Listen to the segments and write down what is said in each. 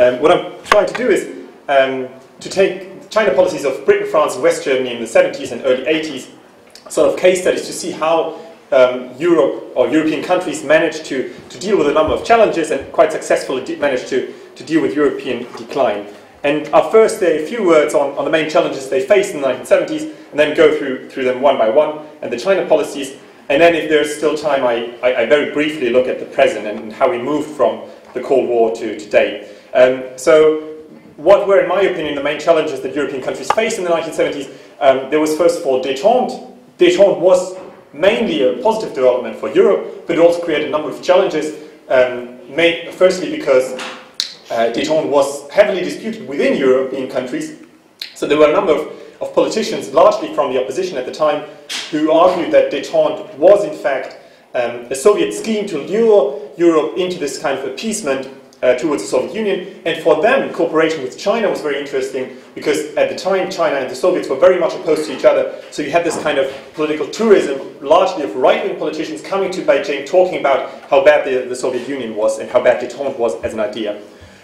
What I'm trying to do is to take China policies of Britain, France, and West Germany in the 70s and early 80s, sort of case studies to see how Europe or European countries managed to deal with a number of challenges and quite successfully managed to deal with European decline. And I'll first say a few words on the main challenges they faced in the 1970s, and then go through them one by one, and the China policies. And then if there's still time, I very briefly look at the present and how we moved from the Cold War to today. So what were, in my opinion, the main challenges that European countries faced in the 1970s? There was, first of all, détente. Détente was mainly a positive development for Europe, but it also created a number of challenges. Firstly, because détente was heavily disputed within European countries. So there were a number of politicians, largely from the opposition at the time, who argued that détente was in fact a Soviet scheme to lure Europe into this kind of appeasement towards the Soviet Union. And for them, cooperation with China was very interesting, because at the time China and the Soviets were very much opposed to each other. So you had this kind of political tourism, largely of right-wing politicians coming to Beijing, talking about how bad the Soviet Union was and how bad détente was as an idea.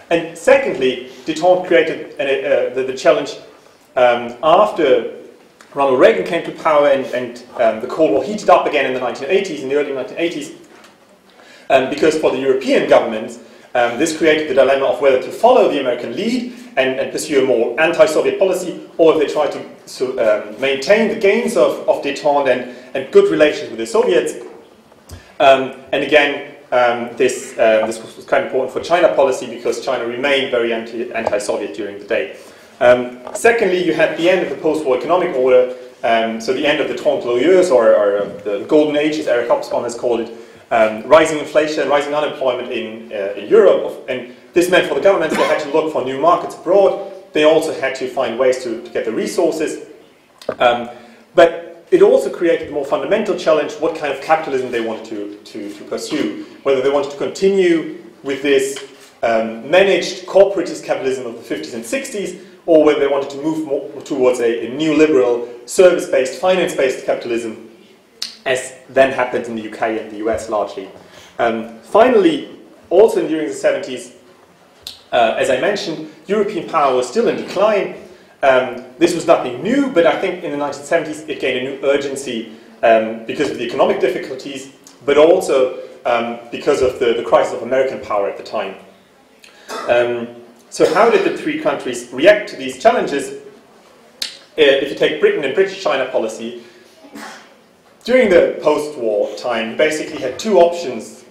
And secondly, détente created the challenge after Ronald Reagan came to power and the Cold War heated up again in the 1980s, in the early 1980s, because for the European governments, this created the dilemma of whether to follow the American lead and pursue a more anti-Soviet policy, or if they try to maintain the gains of détente and good relations with the Soviets. And again, this was kind of important for China policy, because China remained very anti-Soviet during the day. Secondly, you had the end of the post-war economic order, so the end of the Trente Glorieuses, or the Golden Age, as Eric Hobsbawm has called it, rising inflation, rising unemployment in Europe, and this meant for the governments they had to look for new markets abroad. They also had to find ways to get the resources, but it also created a more fundamental challenge: what kind of capitalism they wanted to pursue, whether they wanted to continue with this managed corporatist capitalism of the 50s and 60s, or whether they wanted to move more towards a new liberal, service-based, finance-based capitalism, as then happened in the UK and the US largely. Finally, also during the 70s, as I mentioned, European power was still in decline. This was nothing new, but I think in the 1970s it gained a new urgency because of the economic difficulties, but also because of the crisis of American power at the time. So how did the three countries react to these challenges? If you take Britain and British China policy, during the post-war time, you basically had two options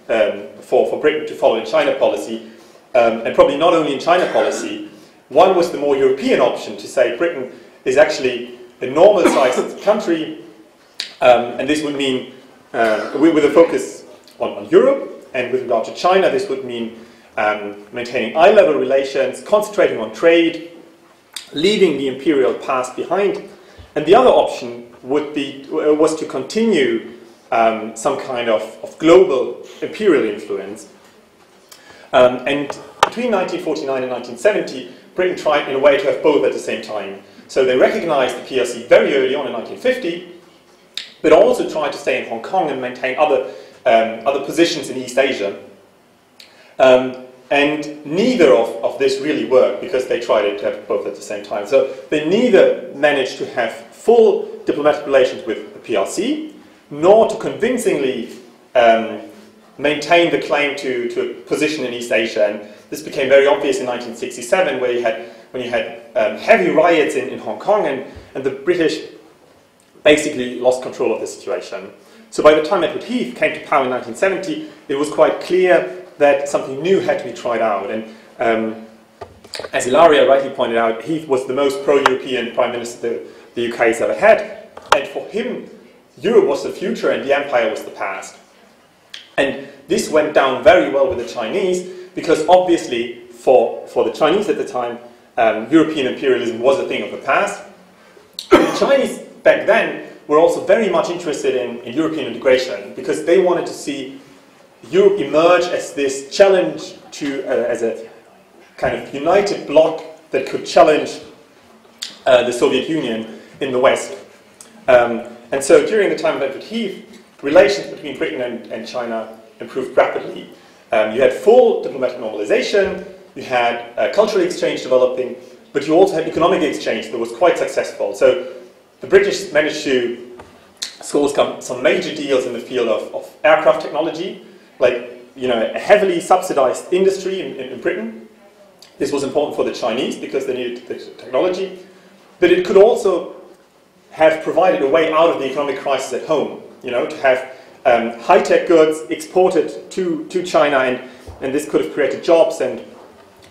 for Britain to follow in China policy, and probably not only in China policy. One was the more European option, to say Britain is actually a normal-sized country, and this would mean, with a focus on Europe, and with regard to China, this would mean maintaining eye-level relations, concentrating on trade, leaving the imperial past behind. And the other option was to continue some kind of global imperial influence. And between 1949 and 1970, Britain tried in a way to have both at the same time. So they recognized the PRC very early on in 1950, but also tried to stay in Hong Kong and maintain other positions in East Asia. And neither of this really worked, because they tried to have both at the same time. So they neither managed to have full diplomatic relations with the PRC, nor to convincingly maintain the claim to a position in East Asia. And this became very obvious in 1967, when you had heavy riots in Hong Kong, and the British basically lost control of the situation. So by the time Edward Heath came to power in 1970, it was quite clear that something new had to be tried out. And as Ilaria rightly pointed out, Heath was the most pro-European Prime Minister the UK has ever had. And for him, Europe was the future and the empire was the past. And this went down very well with the Chinese, because obviously for the Chinese at the time, European imperialism was a thing of the past. And the Chinese back then were also very much interested in European integration, because they wanted to see Europe emerge as this challenge as a kind of united bloc that could challenge the Soviet Union in the West. And so during the time of Edward Heath, relations between Britain and China improved rapidly. You had full diplomatic normalization, you had cultural exchange developing, but you also had economic exchange that was quite successful. So the British managed to score some major deals in the field of aircraft technology, like a heavily subsidized industry in Britain. This was important for the Chinese because they needed the technology, but it could also have provided a way out of the economic crisis at home, to have high-tech goods exported to China, and this could have created jobs and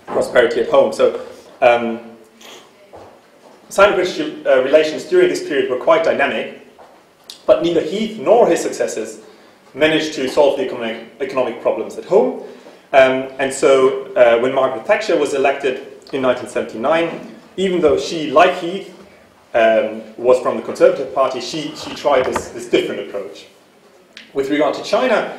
prosperity at home. So Sino-British relations during this period were quite dynamic, but neither Heath nor his successors managed to solve the economic problems at home. And so when Margaret Thatcher was elected in 1979, even though she, like Heath, was from the Conservative Party, she tried this different approach. With regard to China,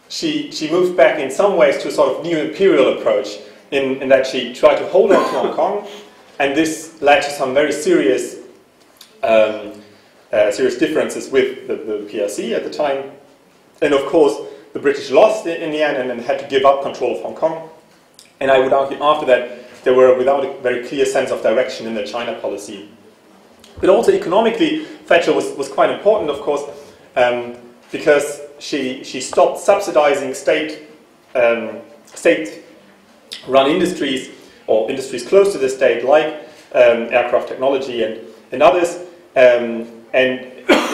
she moved back in some ways to a sort of new imperial approach in that she tried to hold on to Hong Kong, and this led to some very serious differences with the PRC at the time. And of course, the British lost in the end and then had to give up control of Hong Kong. And I would argue after that, they were without a very clear sense of direction in their China policy. But also economically, Thatcher was quite important, of course, because she stopped subsidizing state-run industries, or industries close to the state, like aircraft technology and others, and in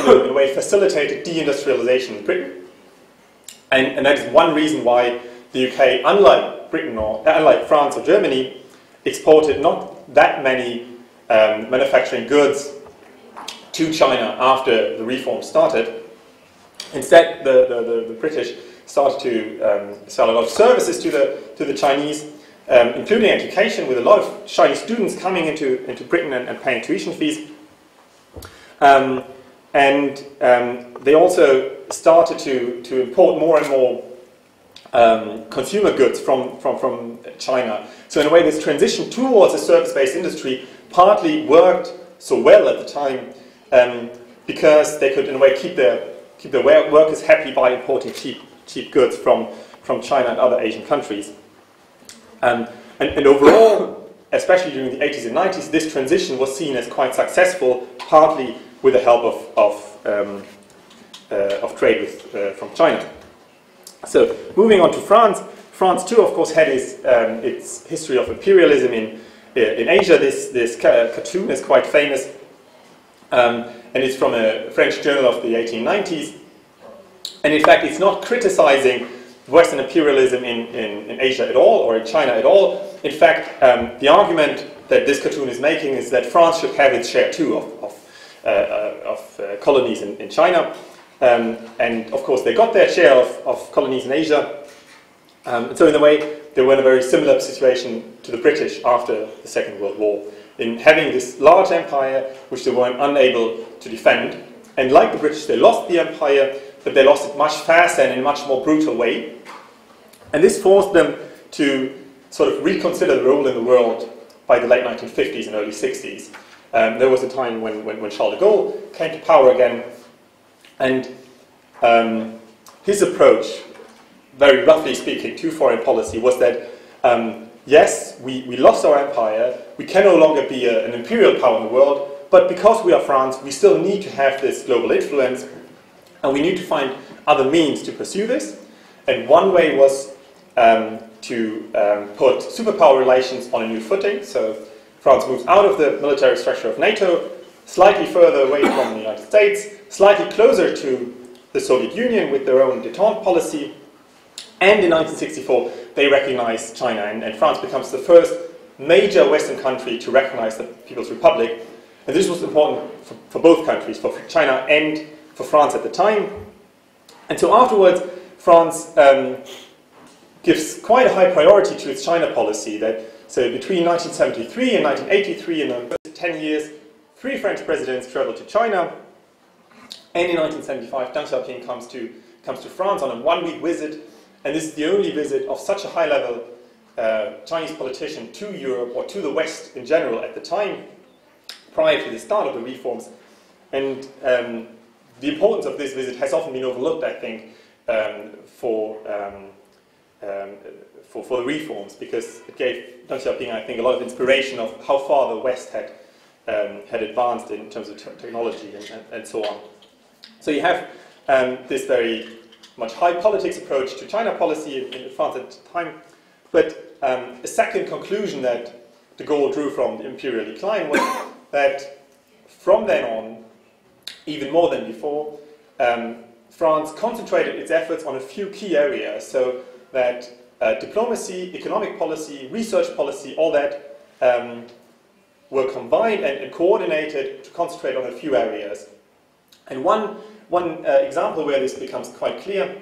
a way facilitated deindustrialization in Britain. And that is one reason why the UK, unlike Britain or unlike France or Germany, exported not that many manufacturing goods to China after the reform started. Instead, the British started to sell a lot of services to the Chinese, including education, with a lot of Chinese students coming into Britain and paying tuition fees. And they also started to import more and more consumer goods from China. So in a way, this transition towards a service-based industry partly worked so well at the time because they could, in a way, keep their workers happy by importing cheap goods from China and other Asian countries. And overall, especially during the 80s and 90s, this transition was seen as quite successful, partly with the help of trade from China. So moving on to France, France too, of course, had its history of imperialism in Asia. This cartoon is quite famous, and it's from a French journal of the 1890s. And in fact, it's not criticizing Western imperialism in Asia at all, or in China at all. In fact, the argument that this cartoon is making is that France should have its share too of colonies in China. And of course, they got their share of colonies in Asia. And so in a way, they were in a very similar situation to the British after the Second World War, in having this large empire which they weren't unable to defend. And like the British, they lost the empire, but they lost it much faster and in a much more brutal way. And this forced them to sort of reconsider their role in the world by the late 1950s and early 60s. There was a time when Charles de Gaulle came to power again, and his approach, very roughly speaking, to foreign policy was that, yes, we lost our empire, we can no longer be an imperial power in the world, but because we are France, we still need to have this global influence, and we need to find other means to pursue this. And one way was to put superpower relations on a new footing. So France moves out of the military structure of NATO, slightly further away from the United States, slightly closer to the Soviet Union with their own détente policy. And in 1964, they recognize China, and France becomes the first major Western country to recognize the People's Republic. And this was important for both countries, for China and for France at the time. And so afterwards, France gives quite a high priority to its China policy. So between 1973 and 1983, in the first 10 years, 3 French presidents traveled to China. And in 1975, Deng Xiaoping comes to France on a 1-week visit. And this is the only visit of such a high-level Chinese politician to Europe, or to the West in general at the time, prior to the start of the reforms. And the importance of this visit has often been overlooked, I think, for for the reforms, because it gave Deng Xiaoping, I think, a lot of inspiration of how far the West had advanced in terms of technology and so on. So you have this very much high politics approach to China policy in France at the time, but a second conclusion that de Gaulle drew from the imperial decline was that from then on, even more than before, France concentrated its efforts on a few key areas, so that diplomacy, economic policy, research policy, all that were combined and coordinated to concentrate on a few areas. And one example where this becomes quite clear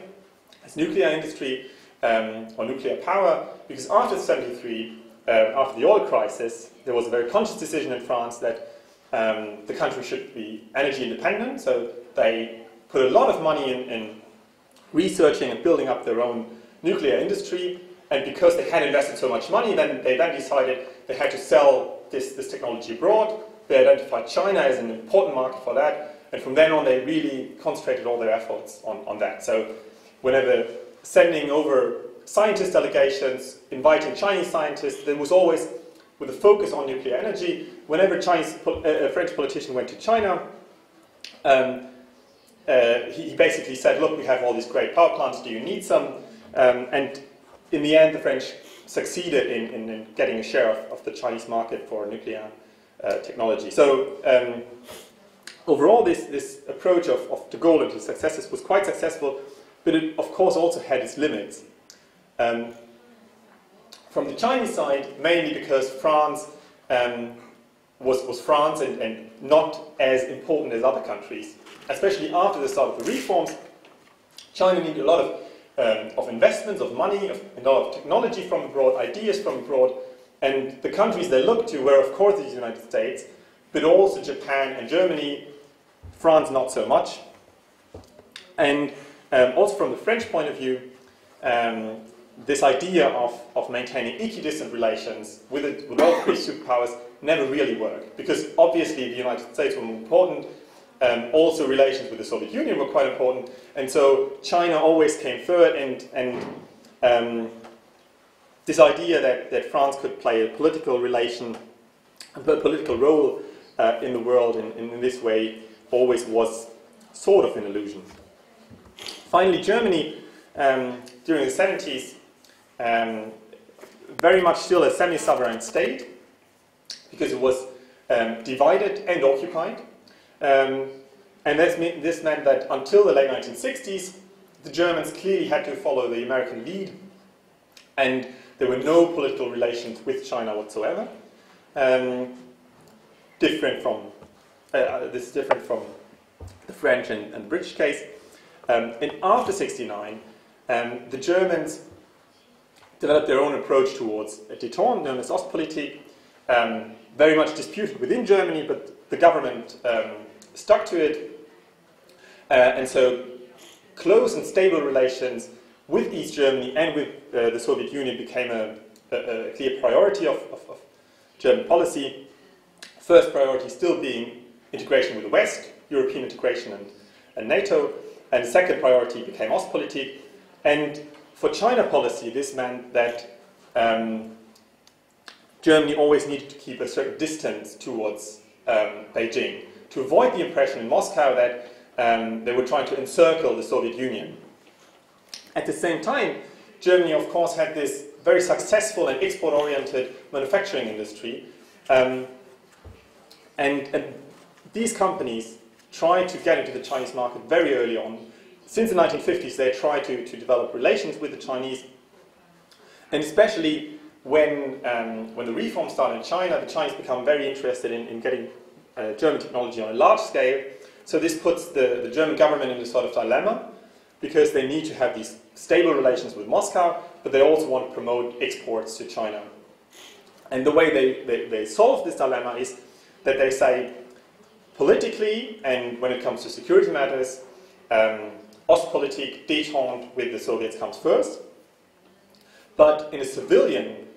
is nuclear industry or nuclear power, because after 73, after the oil crisis, there was a very conscious decision in France that the country should be energy independent, so they put a lot of money in researching and building up their own nuclear industry, and because they had invested so much money, they decided they had to sell this technology abroad. They identified China as an important market for that, and from then on they really concentrated all their efforts on that. So whenever sending over scientist delegations, inviting Chinese scientists, there was always with a focus on nuclear energy. Whenever a French politician went to China, he basically said, look, we have all these great power plants, do you need some? And in the end, the French succeeded in getting a share of the Chinese market for nuclear technology. So overall, this approach of de Gaulle and his successors was quite successful, but it, of course, also had its limits. From the Chinese side, mainly because France was France and not as important as other countries. Especially after the start of the reforms, China needed a lot of investments, of money, a lot of technology from abroad, ideas from abroad, and the countries they looked to were, of course, the United States, but also Japan and Germany, France not so much. And also from the French point of view, this idea of maintaining equidistant relations with all three superpowers never really worked, because obviously the United States were more important. Also relations with the Soviet Union were quite important, and so China always came third, and this idea that France could play a political role in the world in this way always was sort of an illusion. Finally, Germany, during the 70s, very much still a semi-sovereign state, because it was divided and occupied. And this meant that until the late 1960s, the Germans clearly had to follow the American lead, and there were no political relations with China whatsoever. This is different from the French and the British case. And after '69, the Germans developed their own approach towards détente, known as Ostpolitik, very much disputed within Germany, but the government stuck to it. And so close and stable relations with East Germany and with the Soviet Union became a clear priority of German policy. First priority still being integration with the West, European integration and NATO, and the second priority became Ostpolitik. And for China policy, this meant that Germany always needed to keep a certain distance towards Beijing, to avoid the impression in Moscow that they were trying to encircle the Soviet Union. At the same time, Germany, of course, had this very successful and export-oriented manufacturing industry. And these companies tried to get into the Chinese market very early on. Since the 1950s, they tried to develop relations with the Chinese. And especially when the reforms started in China, the Chinese become very interested in getting German technology on a large scale. So this puts the German government in a sort of dilemma, because they need to have these stable relations with Moscow, but they also want to promote exports to China. And the way they solve this dilemma is that they say, politically, and when it comes to security matters, Ostpolitik, détente with the Soviets comes first. But in a civilian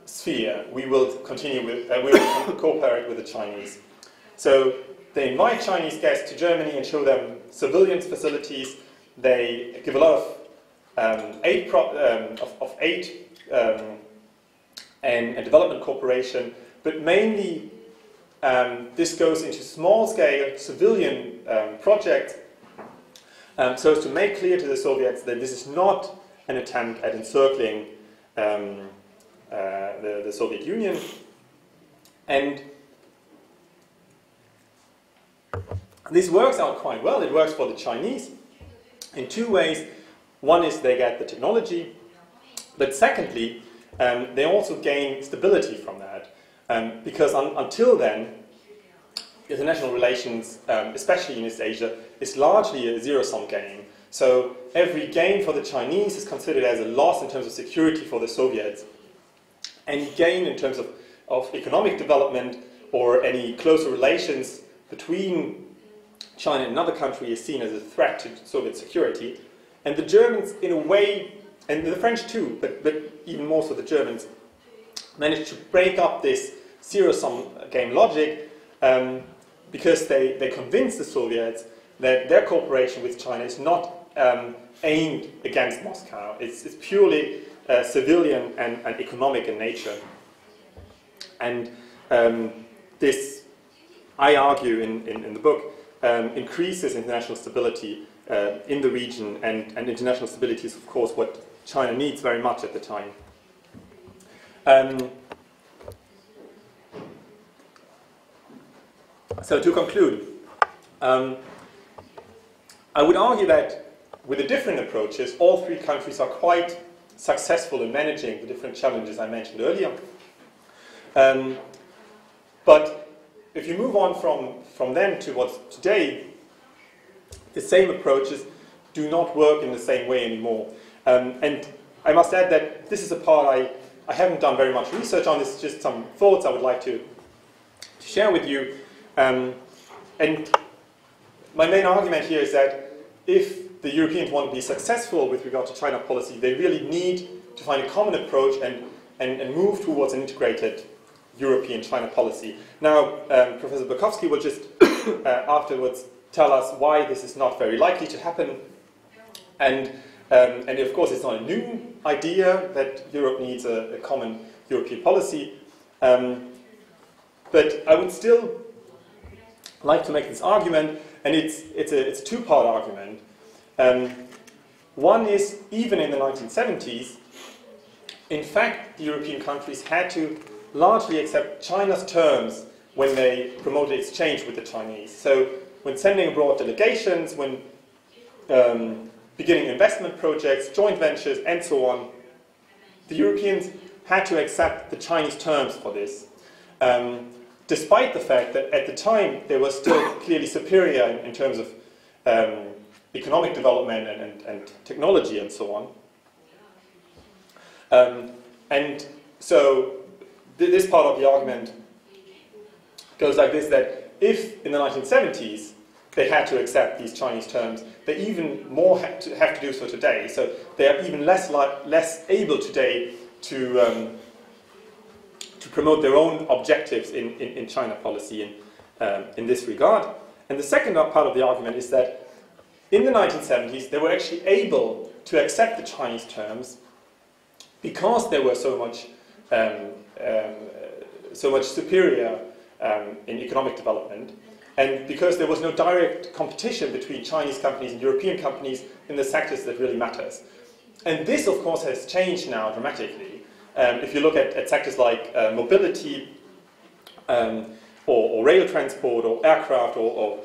sphere, we will continue with, we will cooperate with the Chinese. So they invite Chinese guests to Germany and show them civilian facilities. They give a lot of aid and development cooperation, but mainly this goes into small-scale civilian projects, so as to make clear to the Soviets that this is not an attempt at encircling the Soviet Union. And this works out quite well. It works for the Chinese in two ways. One is they get the technology, but secondly, they also gain stability from that. Because until then, international relations, especially in East Asia, is largely a zero-sum game. So every gain for the Chinese is considered as a loss in terms of security for the Soviets. Any gain in terms of economic development or any closer relations between China and another country is seen as a threat to Soviet security. And the Germans, in a way, and the French too, but even more so the Germans, managed to break up this zero-sum game logic because they convinced the Soviets that their cooperation with China is not aimed against Moscow. It's purely civilian and economic in nature. And this, I argue in the book, increases international stability in the region, and international stability is, of course, what China needs very much at the time. So to conclude, I would argue that with the different approaches, all three countries are quite successful in managing the different challenges I mentioned earlier. But if you move on from then to what's today, the same approaches do not work in the same way anymore. And I must add that this is a part I haven't done very much research on. This is just some thoughts I would like to share with you. And my main argument here is that if the Europeans want to be successful with regard to China policy, they really need to find a common approach and move towards an integrated European China policy. Now, Professor Berkowski will just afterwards tell us why this is not very likely to happen. And of course, it's not a new idea that Europe needs a common European policy. But I would still like to make this argument, and it's a two-part argument. One is, even in the 1970s, in fact, the European countries had to largely accept China's terms when they promoted exchange with the Chinese. So when sending abroad delegations, when beginning investment projects, joint ventures, and so on, the Europeans had to accept the Chinese terms for this. Despite the fact that at the time they were still clearly superior in terms of economic development and technology and so on. And so this part of the argument goes like this, that if in the 1970s they had to accept these Chinese terms, they even more have to do so today. So they are even less able today to promote their own objectives in China policy in this regard. And the second part of the argument is that in the 1970s they were actually able to accept the Chinese terms because they were so much superior in economic development, and because there was no direct competition between Chinese companies and European companies in the sectors that really matters. And this, of course, has changed now dramatically. If you look at sectors like mobility, or rail transport, or aircraft, or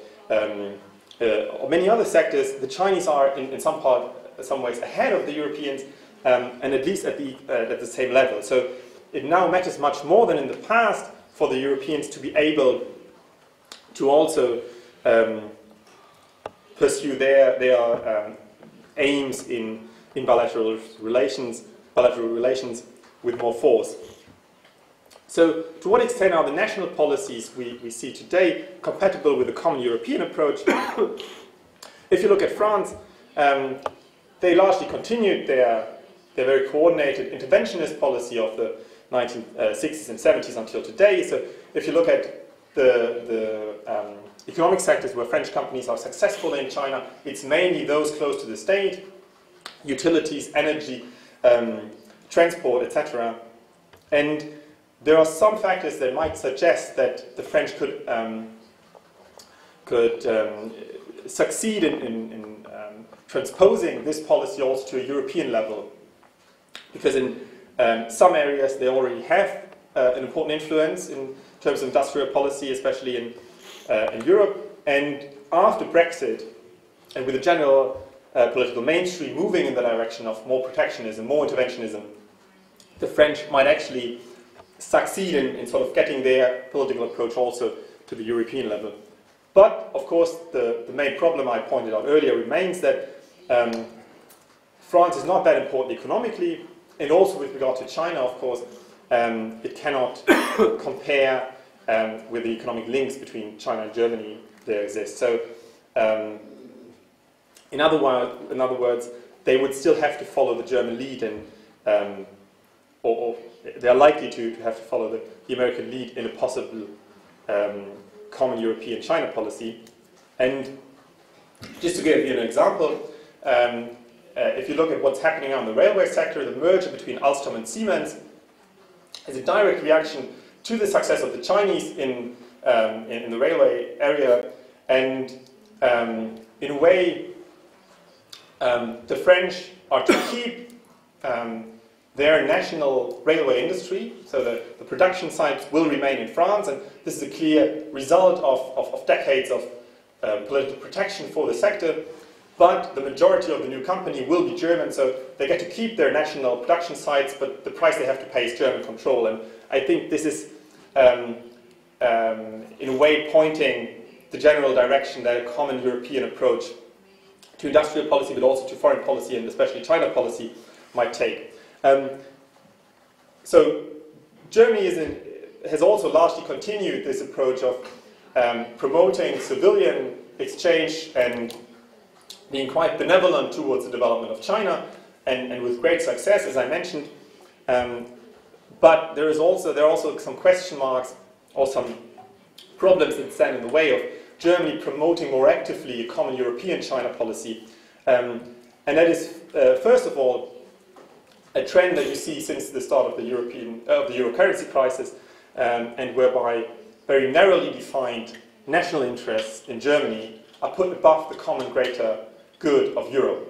many other sectors, the Chinese are in some ways ahead of the Europeans, and at least at the same level. So it now matters much more than in the past for the Europeans to be able to also pursue their aims in bilateral relations with more force. So to what extent are the national policies we see today compatible with the common European approach? If you look at France, they largely continued their very coordinated interventionist policy of the 1960s and 70s until today. So if you look at the economic sectors where French companies are successful in China, it's mainly those close to the state. utilities, energy, transport, etc. And there are some factors that might suggest that the French could succeed in transposing this policy also to a European level, because in some areas they already have an important influence in terms of industrial policy, especially in Europe. And after Brexit, and with the general political mainstream moving in the direction of more protectionism, more interventionism, the French might actually succeed in sort of getting their political approach also to the European level. But, of course, the main problem I pointed out earlier remains that France is not that important economically, and also with regard to China, of course, it cannot compare with the economic links between China and Germany there exist. So, in other words, they would still have to follow the German lead, and or they are likely to have to follow the American lead in a possible common European China policy. And just to give you an example, if you look at what's happening on the railway sector, the merger between Alstom and Siemens is a direct reaction to the success of the Chinese in the railway area, and in a way the French are to keep their national railway industry, so the production sites will remain in France, and this is a clear result of decades of political protection for the sector. But the majority of the new company will be German, so they get to keep their national production sites, but the price they have to pay is German control. And I think this is, in a way, pointing the general direction that a common European approach to industrial policy, but also to foreign policy, and especially China policy, might take. So Germany has also largely continued this approach of promoting civilian exchange and being quite benevolent towards the development of China, and with great success, as I mentioned. But there are also some question marks or some problems that stand in the way of Germany promoting more actively a common European China policy. And that is, first of all, a trend that you see since the start of the euro currency crisis, and whereby very narrowly defined national interests in Germany are put above the common greater good of Europe.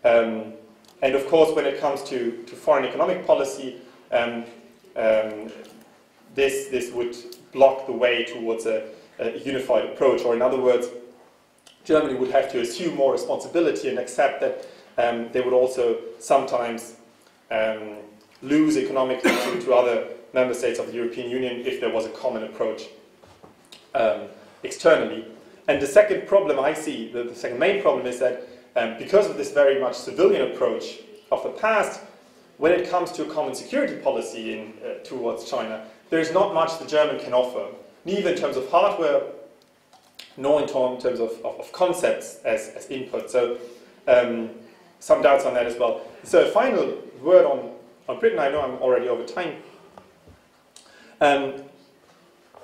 And of course, when it comes to foreign economic policy, this would block the way towards a unified approach, or in other words, Germany would have to assume more responsibility and accept that they would also sometimes lose economically to other member states of the European Union if there was a common approach externally. And the second problem I see, the second main problem, is that because of this very much civilian approach of the past, when it comes to a common security policy towards China, there is not much the German can offer, neither in terms of hardware nor in terms of concepts as input. So some doubts on that as well. So a final word on Britain. I know I'm already over time.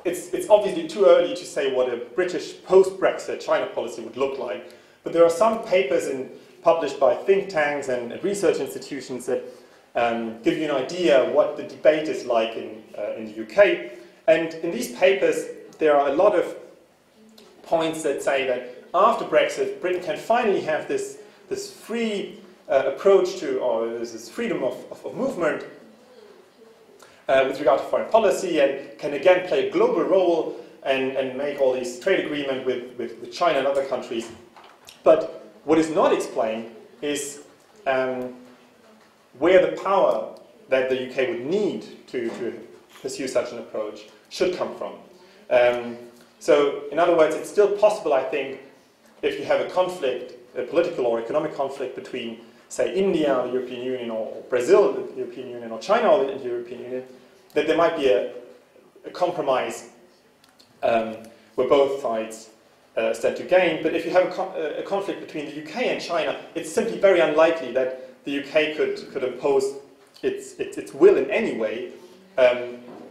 It's obviously too early to say what a British post-Brexit China policy would look like, but there are some papers published by think tanks and research institutions that give you an idea what the debate is like in the UK. And in these papers, there are a lot of points that say that after Brexit, Britain can finally have this free approach to, or this freedom of movement with regard to foreign policy, and can again play a global role and make all these trade agreements with China and other countries. But what is not explained is where the power that the UK would need to pursue such an approach should come from. So, in other words, it's still possible, I think, if you have a conflict, a political or economic conflict between, say, India, the European Union, or Brazil, the European Union, or China, the European Union, that there might be a compromise where both sides stand to gain. But if you have a conflict between the UK and China, it's simply very unlikely that the UK could impose its will in any way,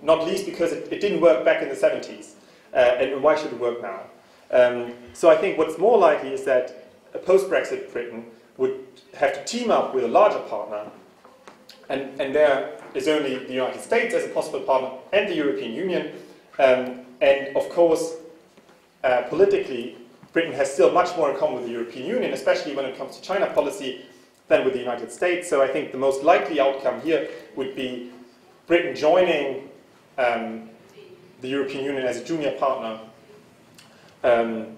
not least because it didn't work back in the 70s. And why should it work now? So I think what's more likely is that a post-Brexit Britain would have to team up with a larger partner, and there is only the United States as a possible partner and the European Union, and of course, politically, Britain has still much more in common with the European Union, especially when it comes to China policy, than with the United States. So I think the most likely outcome here would be Britain joining the European Union as a junior partner. And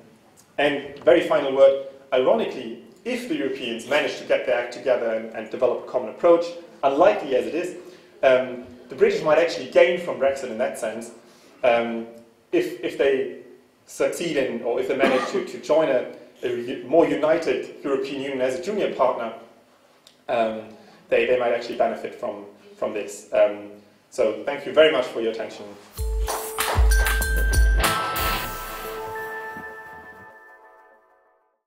very final word, ironically, if the Europeans manage to get their act together and develop a common approach, unlikely as it is, the British might actually gain from Brexit in that sense. If they succeed in, or if they manage to join a more united European Union as a junior partner, they might actually benefit from this. So thank you very much for your attention.